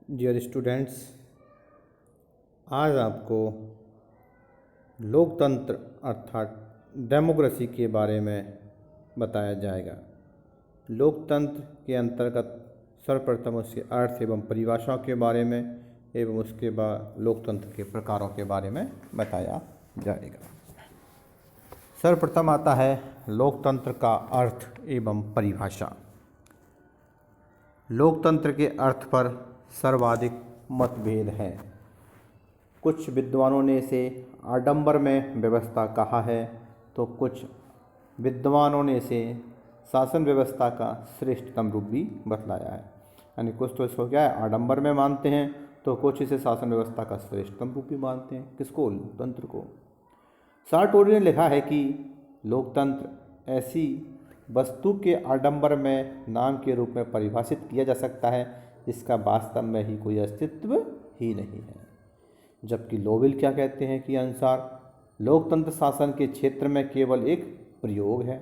Dear students, आज आपको लोकतंत्र अर्थात डेमोक्रेसी के बारे में बताया जाएगा। लोकतंत्र के अंतर्गत सर्वप्रथम उसके अर्थ एवं परिभाषाओं के बारे में एवं उसके बाद लोकतंत्र के प्रकारों के बारे में बताया जाएगा। सर्वप्रथम आता है लोकतंत्र का अर्थ एवं परिभाषा। लोकतंत्र के अर्थ पर सर्वाधिक मतभेद है। कुछ विद्वानों ने इसे आडंबर में व्यवस्था कहा है, तो कुछ विद्वानों ने इसे शासन व्यवस्था का श्रेष्ठतम रूप भी बतलाया है। यानी कुछ तो इसको क्या है, आडंबर में मानते हैं, तो कुछ इसे शासन व्यवस्था का श्रेष्ठतम रूप भी मानते हैं। किसको? लोकतंत्र को। सार्टोरी ने लिखा है कि लोकतंत्र ऐसी वस्तु के आडंबर में नाम के रूप में परिभाषित किया जा सकता है जिसका वास्तव में ही कोई अस्तित्व ही नहीं है। जबकि लोविल क्या कहते हैं कि अनुसार लोकतंत्र शासन के क्षेत्र में केवल एक प्रयोग है।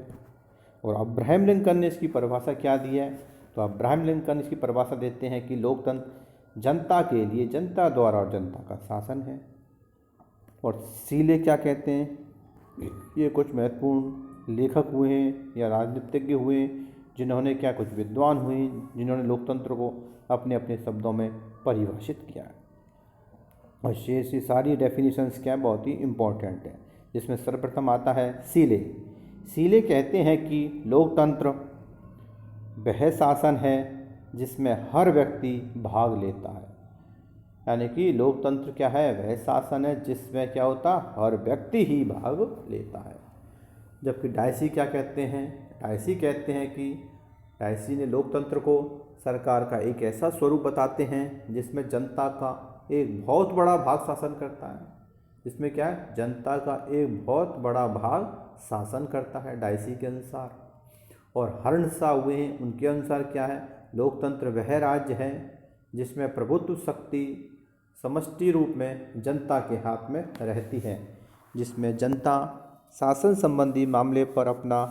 और अब्राहम लिंकन ने इसकी परिभाषा क्या दी है? तो अब्राहम लिंकन इसकी परिभाषा देते हैं कि लोकतंत्र जनता के लिए, जनता द्वारा और जनता का शासन है। और सीले क्या कहते हैं? ये कुछ महत्वपूर्ण लेखक हुए हैं या राजनीतिज्ञ हुए जिन्होंने क्या, कुछ विद्वान हुए जिन्होंने लोकतंत्र को अपने अपने शब्दों में परिभाषित किया है। और ये सारी डेफिनेशंस क्या, बहुत ही इम्पोर्टेंट है। जिसमें सर्वप्रथम आता है सीले। सीले कहते हैं कि लोकतंत्र वह शासन है जिसमें हर व्यक्ति भाग लेता है। यानी कि लोकतंत्र क्या है, वह शासन है जिसमें क्या होता, हर व्यक्ति ही भाग लेता है। जबकि डायसी क्या कहते हैं? डायसी कहते हैं कि डायसी ने लोकतंत्र को सरकार का एक ऐसा स्वरूप बताते हैं जिसमें जनता का एक बहुत बड़ा भाग शासन करता है। जिसमें क्या है, जनता का एक बहुत बड़ा भाग शासन करता है डायसी के अनुसार। और हर्नसा हुए हैं, उनके अनुसार क्या है, लोकतंत्र वह राज्य है जिसमें प्रभुत्व शक्ति समष्टि रूप में जनता के हाथ में रहती है, जिसमें जनता शासन संबंधी मामले पर अपना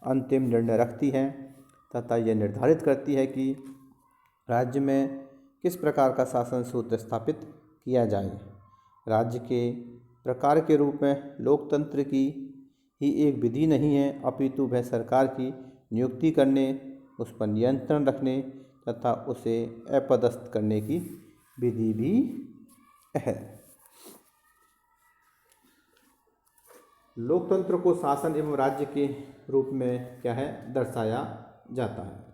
अंतिम निर्णय रखती है तथा यह निर्धारित करती है कि राज्य में किस प्रकार का शासन सूत्र स्थापित किया जाए। राज्य के प्रकार के रूप में लोकतंत्र की ही एक विधि नहीं है, अपितु वह सरकार की नियुक्ति करने, उस पर नियंत्रण रखने तथा उसे अपदस्थ करने की विधि भी है। लोकतंत्र को शासन एवं राज्य के रूप में क्या है, दर्शाया जाता है।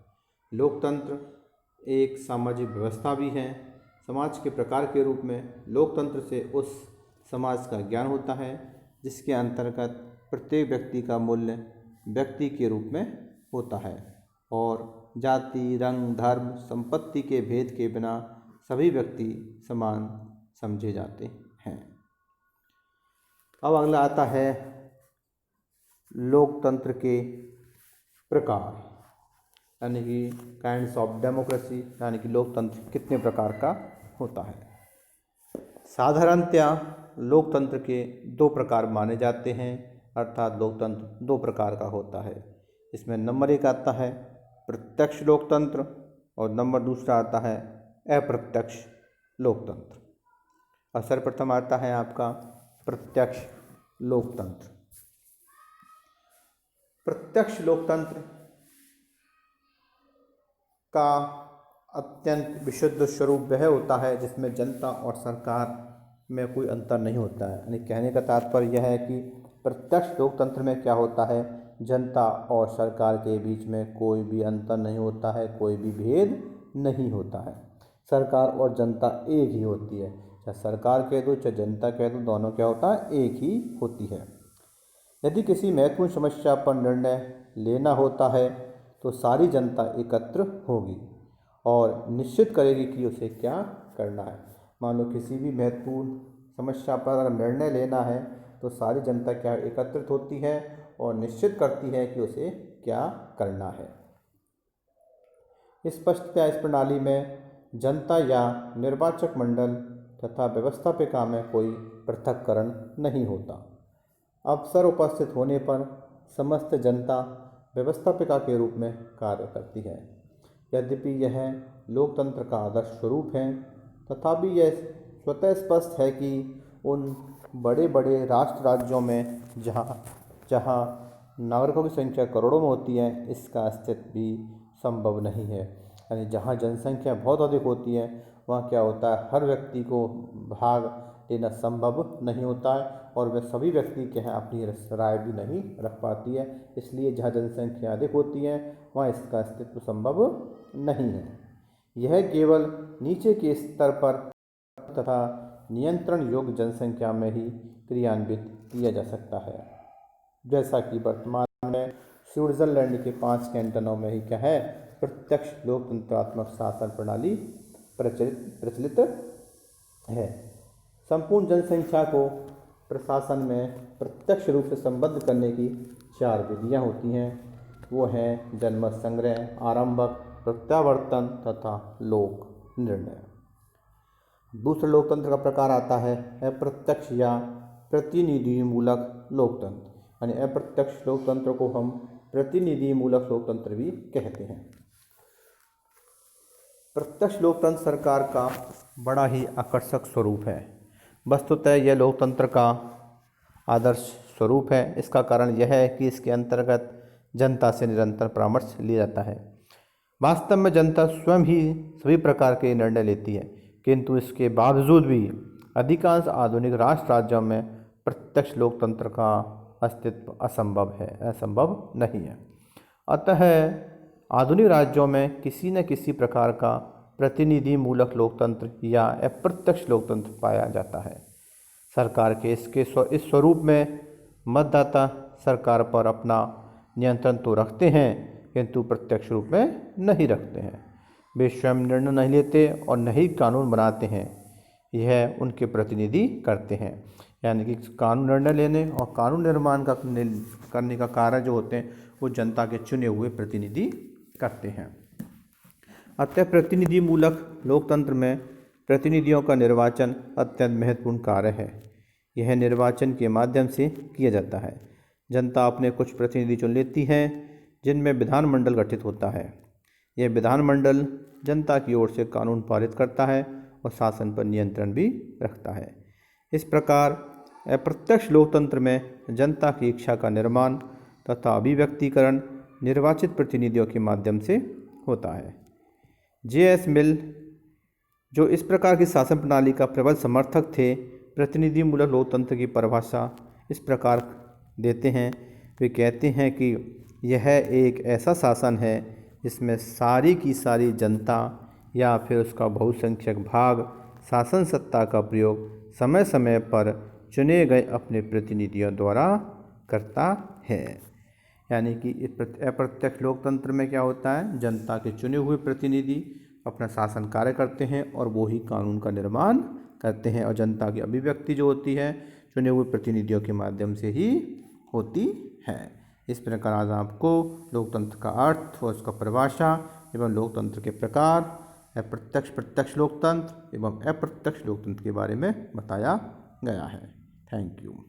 लोकतंत्र एक सामाजिक व्यवस्था भी है। समाज के प्रकार के रूप में लोकतंत्र से उस समाज का ज्ञान होता है जिसके अंतर्गत प्रत्येक व्यक्ति का मूल्य व्यक्ति के रूप में होता है और जाति, रंग, धर्म, संपत्ति के भेद के बिना सभी व्यक्ति समान समझे जाते हैं। अब अगला आता है लोकतंत्र के प्रकार, यानी कि काइंड्स ऑफ डेमोक्रेसी, यानी कि लोकतंत्र कितने प्रकार का होता है। साधारणतया लोकतंत्र के दो प्रकार माने जाते हैं, अर्थात लोकतंत्र दो प्रकार का होता है। इसमें नंबर एक आता है प्रत्यक्ष लोकतंत्र और नंबर दूसरा आता है अप्रत्यक्ष लोकतंत्र। और सर्वप्रथम आता है आपका प्रत्यक्ष लोकतंत्र। प्रत्यक्ष लोकतंत्र का अत्यंत विशुद्ध स्वरूप वह होता है जिसमें जनता और सरकार में कोई अंतर नहीं होता है। यानी कहने का तात्पर्य यह है कि प्रत्यक्ष लोकतंत्र में क्या होता है, जनता और सरकार के बीच में कोई भी अंतर नहीं होता है, कोई भी भेद नहीं होता है। सरकार और जनता एक ही होती है, चाहे सरकार कह दो चाहे जनता कह दो, दोनों क्या होता है, एक ही होती है। यदि किसी महत्वपूर्ण समस्या पर निर्णय लेना होता है तो सारी जनता एकत्र होगी और निश्चित करेगी कि उसे क्या करना है। मान लो किसी भी महत्वपूर्ण समस्या पर अगर निर्णय लेना है तो सारी जनता क्या एकत्रित होती है और निश्चित करती है कि उसे क्या करना है। स्पष्टतया इस प्रणाली में जनता या निर्वाचक मंडल तथा व्यवस्थापिका में कोई पृथक्करण नहीं होता। अवसर उपस्थित होने पर समस्त जनता व्यवस्थापिका के रूप में कार्य करती है। यद्यपि यह लोकतंत्र का आदर्श स्वरूप है, तथापि यह स्वतः स्पष्ट है कि उन बड़े बड़े राष्ट्र राज्यों में जहाँ जहाँ नागरिकों की संख्या करोड़ों में होती है, इसका अस्तित्व भी संभव नहीं है। यानी जहाँ जनसंख्या बहुत अधिक होती है वहाँ क्या होता है, हर व्यक्ति को भाग लेना संभव नहीं होता है और वह सभी व्यक्ति के यहाँ अपनी राय भी नहीं रख पाती है। इसलिए जहाँ जनसंख्या अधिक होती है वहाँ इसका अस्तित्व संभव नहीं है। यह केवल नीचे के स्तर पर तथा नियंत्रण योग्य जनसंख्या में ही क्रियान्वित किया जा सकता है। जैसा कि वर्तमान में स्विट्जरलैंड के 5 कैंटनों में ही क्या है, प्रत्यक्ष लोकतंत्रात्मक शासन प्रणाली प्रचलित है। संपूर्ण जनसंख्या को प्रशासन में प्रत्यक्ष रूप से संबद्ध करने की 4 विधियाँ होती हैं। वो हैं जनमत संग्रह, आरंभक, प्रत्यावर्तन तथा लोक निर्णय। दूसरा लोकतंत्र का प्रकार आता है अप्रत्यक्ष या प्रतिनिधि मूलक लोकतंत्र। यानी अप्रत्यक्ष लोकतंत्र को हम प्रतिनिधि मूलक लोकतंत्र भी कहते हैं। प्रत्यक्ष लोकतंत्र सरकार का बड़ा ही आकर्षक स्वरूप है। वस्तुतः यह लोकतंत्र का आदर्श स्वरूप है। इसका कारण यह है कि इसके अंतर्गत जनता से निरंतर परामर्श लिया जाता है। वास्तव में जनता स्वयं ही सभी प्रकार के निर्णय लेती है, किंतु इसके बावजूद भी अधिकांश आधुनिक राष्ट्र राज्यों में प्रत्यक्ष लोकतंत्र का अस्तित्व असंभव नहीं है। अतः आधुनिक राज्यों में किसी न किसी प्रकार का प्रतिनिधि मूलक लोकतंत्र या अप्रत्यक्ष लोकतंत्र पाया जाता है। सरकार के इस स्वरूप में मतदाता सरकार पर अपना नियंत्रण तो रखते हैं, किंतु प्रत्यक्ष रूप में नहीं रखते हैं। वे स्वयं निर्णय नहीं लेते और न ही कानून बनाते हैं, यह उनके प्रतिनिधि करते हैं। यानी कि कानून निर्णय लेने और कानून निर्माण करने का कार्य जो होते हैं वो जनता के चुने हुए प्रतिनिधि करते हैं। अतः प्रतिनिधि मूलक लोकतंत्र में प्रतिनिधियों का निर्वाचन अत्यंत महत्वपूर्ण कार्य है। यह निर्वाचन के माध्यम से किया जाता है। जनता अपने कुछ प्रतिनिधि चुन लेती है जिनमें विधानमंडल गठित होता है। यह विधानमंडल जनता की ओर से कानून पारित करता है और शासन पर नियंत्रण भी रखता है। इस प्रकार अप्रत्यक्ष लोकतंत्र में जनता की इच्छा का निर्माण तथा अभिव्यक्तिकरण निर्वाचित प्रतिनिधियों के माध्यम से होता है। J.S. मिल, जो इस प्रकार की शासन प्रणाली का प्रबल समर्थक थे, प्रतिनिधि मूलक लोकतंत्र की परिभाषा इस प्रकार देते हैं। वे कहते हैं कि यह एक ऐसा शासन है जिसमें सारी की सारी जनता या फिर उसका बहुसंख्यक भाग शासन सत्ता का प्रयोग समय समय पर चुने गए अपने प्रतिनिधियों द्वारा करता है। यानी कि इस अप्रत्यक्ष लोकतंत्र में क्या होता है, जनता के चुने हुए प्रतिनिधि अपना शासन कार्य करते हैं और वो ही कानून का निर्माण करते हैं और जनता की अभिव्यक्ति जो होती है चुने हुए प्रतिनिधियों के माध्यम से ही होती है। इस प्रकार आज आपको लोकतंत्र का अर्थ और उसका परिभाषा एवं लोकतंत्र के प्रकार, प्रत्यक्ष लोकतंत्र एवं अप्रत्यक्ष लोकतंत्र के बारे में बताया गया है। Thank you.